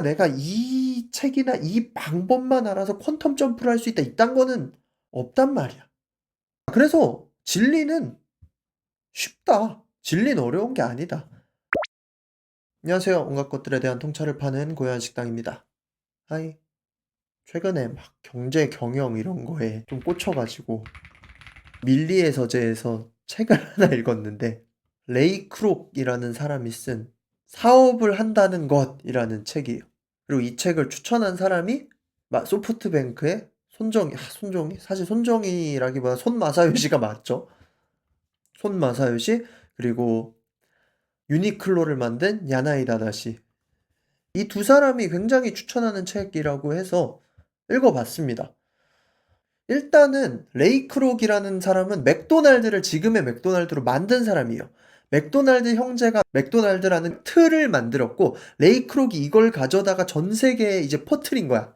내가 이 책이나 이 방법만 알아서 퀀텀 점프를 할 수 있다 이딴 거는 없단 말이야. 그래서 진리는 쉽다. 진리는 어려운 게 아니다. 안녕하세요. 온갖 것들에 대한 통찰을 파는 고요한 식당입니다. 하이. 최근에 막 경제, 경영 이런 거에 좀 꽂혀 가지고 밀리의 서재에서 책을 하나 읽었는데 레이 크록이라는 사람이 쓴 사업을 한다는 것이라는 책이에요. 그리고 이 책을 추천한 사람이 소프트뱅크의 손정희? 사실 손정희라기보다 손마사요시가 맞죠. 손마사요시 그리고 유니클로를 만든 야나이 다다시. 이 두 사람이 굉장히 추천하는 책이라고 해서 읽어봤습니다. 일단은 레이 크록이라는 사람은 맥도날드를 지금의 맥도날드로 만든 사람이에요. 맥도날드 형제가 맥도날드라는 틀을 만들었고 레이 크록이 이걸 가져다가 전 세계에 이제 퍼뜨린 거야.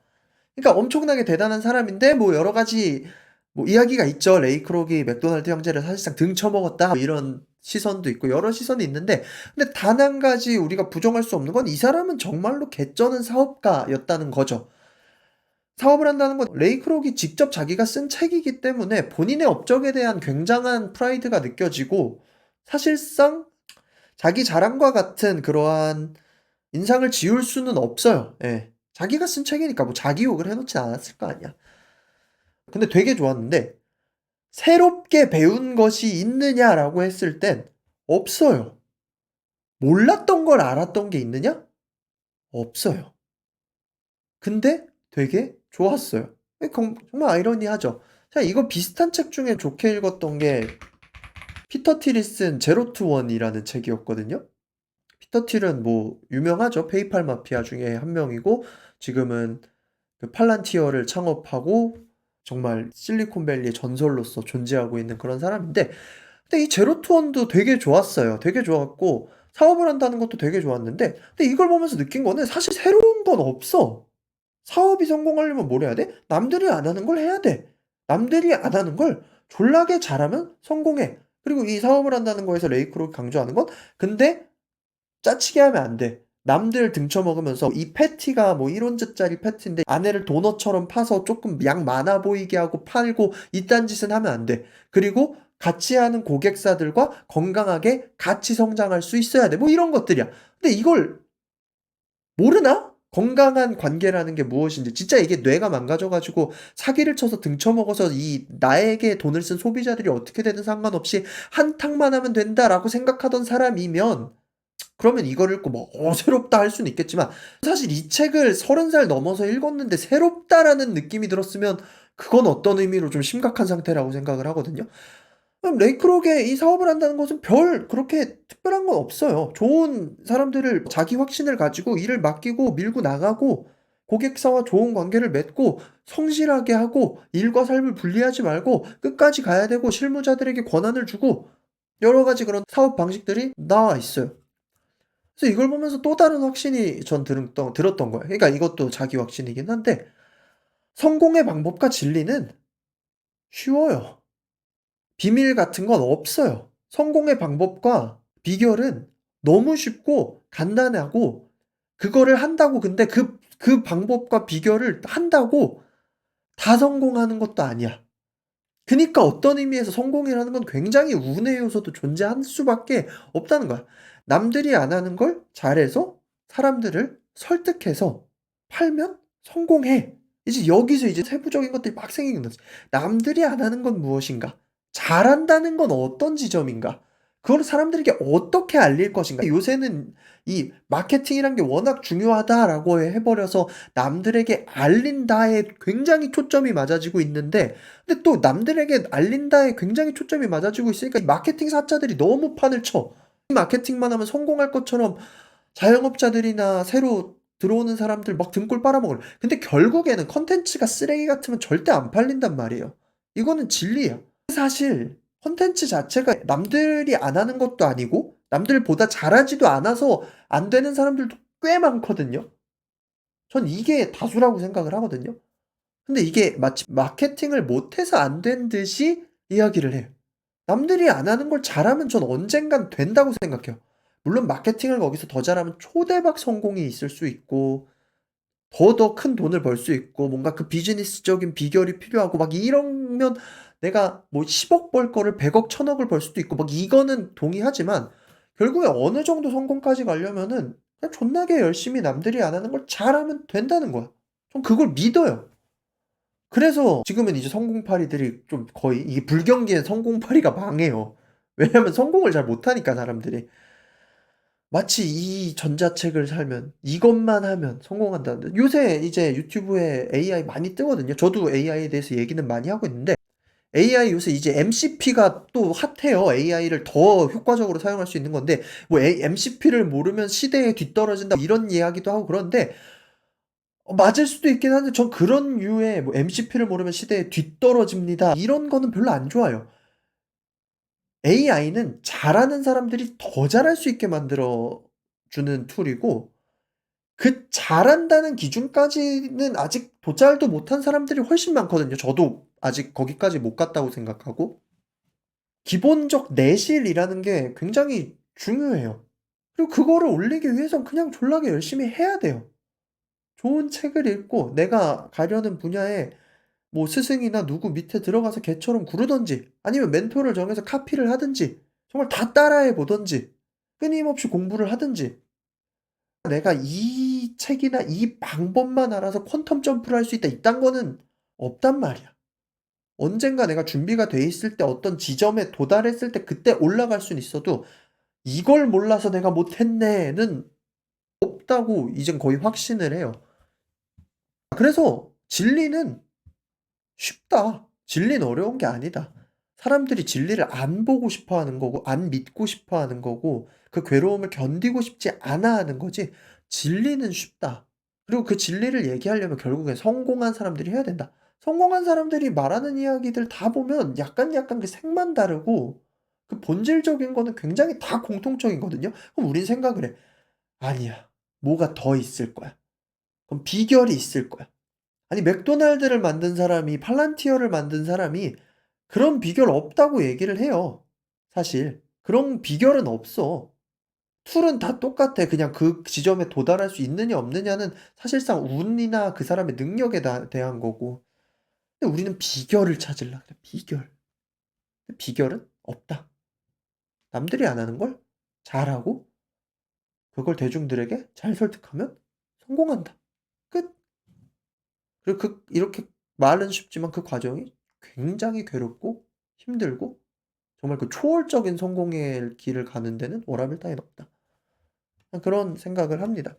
그러니까 엄청나게 대단한 사람인데 뭐 여러 가지 뭐 이야기가 있죠. 레이 크록이 맥도날드 형제를 사실상 등쳐먹었다 뭐 이런 시선도 있고 여러 시선이 있는데 근데 단 한 가지 우리가 부정할 수 없는 건 이 사람은 정말로 개쩌는 사업가였다는 거죠. 사업을 한다는 건 레이 크록이 직접 자기가 쓴 책이기 때문에 본인의 업적에 대한 굉장한 프라이드가 느껴지고 사실상 자기 자랑과 같은 그러한 인상을 지울 수는 없어요. 예. 자기가 쓴 책이니까 뭐 자기 욕을 해 놓진 않았을 거 아니야. 근데 되게 좋았는데 "새롭게 배운 것이 있느냐?"라고 했을 땐 없어요. 몰랐던 걸 알았던 게 있느냐? 없어요. 근데 되게 좋았어요. 정말 아이러니하죠. 자 이거 비슷한 책 중에 좋게 읽었던 게 피터 틸이 쓴 제로 투 원이라는 책이었거든요. 피터 틸은 뭐 유명하죠. 페이팔 마피아 중에 한 명이고 지금은 그 팔란티어를 창업하고 정말 실리콘밸리의 전설로서 존재하고 있는 그런 사람인데 근데 이 제로 투 원도 되게 좋았어요. 되게 좋았고 사업을 한다는 것도 되게 좋았는데 근데 이걸 보면서 느낀 거는 사실 새로운 건 없어. 사업이 성공하려면 뭘 해야 돼? 남들이 안 하는 걸 해야 돼. 남들이 안 하는 걸 졸라게 잘하면 성공해. 그리고 이 사업을 한다는 거에서 레이크로 강조하는 건 근데 짜치게 하면 안 돼. 남들 등쳐먹으면서 이 패티가 뭐 1 온즈짜리 패티인데 안에를 도넛처럼 파서 쪼끔 양 많아 보이게 하고 팔고 이딴 짓은 하면 안 돼. 그리고 같이 하는 고객사들과 건강하게 같이 성장할 수 있어야 돼. 뭐 이런 것들이야. 근데 이걸 모르나? 건강한 관계라는 게 무엇인지. 진짜 이게 뇌가 망가져 가지고 사기를 쳐서 등쳐먹어서 이 나에게 돈을 쓴 소비자들이 어떻게 되든 상관없이 '한탕만 하면 된다.'라고 생각하던 사람이면 그러면 이걸 읽고 뭐 '새롭다.' 할 수는 있겠지만 사실 이 책을 30살 넘어서 읽었는데 '새롭다.'라는 느낌이 들었으면 그건 어떤 의미로 좀 심각한 상태라고 생각을 하거든요. 그럼 레이크록에 이 사업을 한다는 것은 별 그렇게 특별한 건 없어요. 좋은 사람들을 자기 확신을 가지고 일을 맡기고 밀고 나가고 고객사와 좋은 관계를 맺고 성실하게 하고 일과 삶을 분리하지 말고 끝까지 가야 되고 실무자들에게 권한을 주고 여러 가지 그런 사업 방식들이 나와 있어요. 그래서 이걸 보면서 또 다른 확신이 전 들었던 거예요. 그러니까 이것도 자기 확신이긴 한데 성공의 방법과 진리는 쉬워요. 비밀 같은 건 없어요. 성공의 방법과 비결은 너무 쉽고 간단하고 그거를 한다고 근데 그 방법과 비결을 한다고 다 성공하는 것도 아니야. 그니까 어떤 의미에서 성공이라는 건 굉장히 운의 요소도 존재할 수밖에 없다는 거야. 남들이 안 하는 걸 잘해서 사람들을 설득해서 팔면 성공해. 이제 여기서 이제 세부적인 것들이 막 생기는 거지. 남들이 안 하는 건 무엇인가? 잘한다는 건 어떤 지점인가? 그걸 사람들에게 어떻게 알릴 것인가? 요새는 이 마케팅이란 게 워낙 중요하다라고 해 버려서 남들에게 알린다에 굉장히 초점이 맞아지고 있는데 근데 또 남들에게 알린다에 굉장히 초점이 맞아지고 있으니까 이 마케팅 사자들이 너무 판을 쳐. 마케팅만 하면 성공할 것처럼 자영업자들이나 새로 들어오는 사람들 막 등골 빨아먹으려. 근데 결국에는 콘텐츠가 쓰레기 같으면 절대 안 팔린단 말이에요. 이거는 진리야. 사실 콘텐츠 자체가 남들이 안 하는 것도 아니고 남들보다 잘하지도 않아서 안 되는 사람들도 꽤 많거든요. 전 이게 다수라고 생각을 하거든요. 근데 이게 마치 마케팅을 못해서 안 된 듯이 이야기를 해요. 남들이 안 하는 걸 잘하면 전 언젠간 된다고 생각해요. 물론 마케팅을 거기서 더 잘하면 초대박 성공이 있을 수 있고 더 큰 돈을 벌 수 있고 뭔가 그 비즈니스적인 비결이 필요하고 막 이러면 내가 뭐 10억 벌 거를 100억 1000억을 벌 수도 있고 막 이거는 동의하지만 결국에 어느 정도 성공까지 가려면은 그냥 존나게 열심히 남들이 안 하는 걸 잘하면 된다는 거야. 전 그걸 믿어요. 그래서 지금은 이제 성공파리들이 좀 거의 이게 불경기엔 성공파리가 망해요. 왜냐하면 성공을 잘 못하니까 사람들이. 마치 이 전자책을 살면 이것만 하면 성공한다는 요새 이제 유튜브에 AI 많이 뜨거든요. 저도 AI에 대해서 얘기는 많이 하고 있는데 AI 요새 이제 MCP가 또 핫해요. AI를 더 효과적으로 사용할 수 있는 건데 뭐 MCP를 모르면 시대에 뒤떨어진다 이런 이야기도 하고 그러는데 맞을 수도 있긴 한데 전 그런 류의 뭐 MCP를 모르면 시대에 뒤떨어집니다. 이런 거는 별로 안 좋아요. AI는 잘하는 사람들이 더 잘할 수 있게 만들어 주는 툴이고 그 잘한다는 기준까지는 아직 도달도 못한 사람들이 훨씬 많거든요. 저도 아직 거기까지 못 갔다고 생각하고. 기본적 내실이라는 게 굉장히 중요해요. 그리고 그거를 올리기 위해선 그냥 졸라게 열심히 해야 돼요. 좋은 책을 읽고 내가 가려는 분야에 뭐 스승이나 누구 밑에 들어가서 걔처럼 구르든지 아니면 멘토를 정해서 카피를 하든지 정말 다 따라해 보든지 끊임없이 공부를 하든지 내가 이 책이나 이 방법만 알아서 퀀텀 점프를 할 수 있다 이딴 거는 없단 말이야. 언젠가 내가 준비가 돼 있을 때 어떤 지점에 도달했을 때 그때 올라갈 수는 있어도 '이걸 몰라서 내가 못했네.'는 없다고 이젠 거의 확신을 해요. 그래서 진리는 쉽다. 진리는 어려운 게 아니다. 사람들이 진리를 안 보고 싶어 하는 거고 안 믿고 싶어 하는 거고 그 괴로움을 견디고 싶지 않아 하는 거지 진리는 쉽다. 그리고 그 진리를 얘기하려면 결국엔 성공한 사람들이 해야 된다. 성공한 사람들이 말하는 이야기들 다 보면 약간 그 색만 다르고 그 본질적인 거는 굉장히 다 공통적이거든요. 그럼 우린 생각을 해. '아니야. 뭐가 더 있을 거야. 그럼 비결이 있을 거야.' 아니 맥도날드를 만든 사람이 팔란티어를 만든 사람이 그런 비결 없다고 얘기를 해요 사실. 그런 비결은 없어. 툴은 다 똑같아. 그냥 그 지점에 도달할 수 있느냐 없느냐는 사실상 운이나 그 사람의 능력에 대한 거고. 근데 우리는 비결을 찾으려 그래 비결. 근데 비결은 없다. 남들이 안 하는 걸 잘하고 그걸 대중들에게 잘 설득하면 성공한다. 끝. 그리고 이렇게 말은 쉽지만 그 과정이 굉장히 괴롭고 힘들고 정말 그 초월적인 성공의 길을 가는 데는 워라밸 따윈 없다. 그런 생각을 합니다.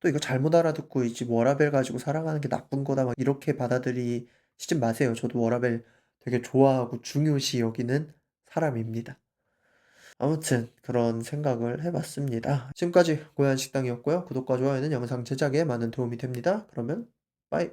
또 이거 잘못 알아듣고 이제 워라밸 가지고 살아가는 게 나쁜 거다 막 이렇게 받아들이시지 마세요. 저도 워라밸 되게 좋아하고 중요시 여기는 사람입니다. 아무튼 그런 생각을 해 봤습니다. 지금까지 고얀식당이었고요. 구독과 좋아요는 영상 제작에 많은 도움이 됩니다. 그러면 빠이.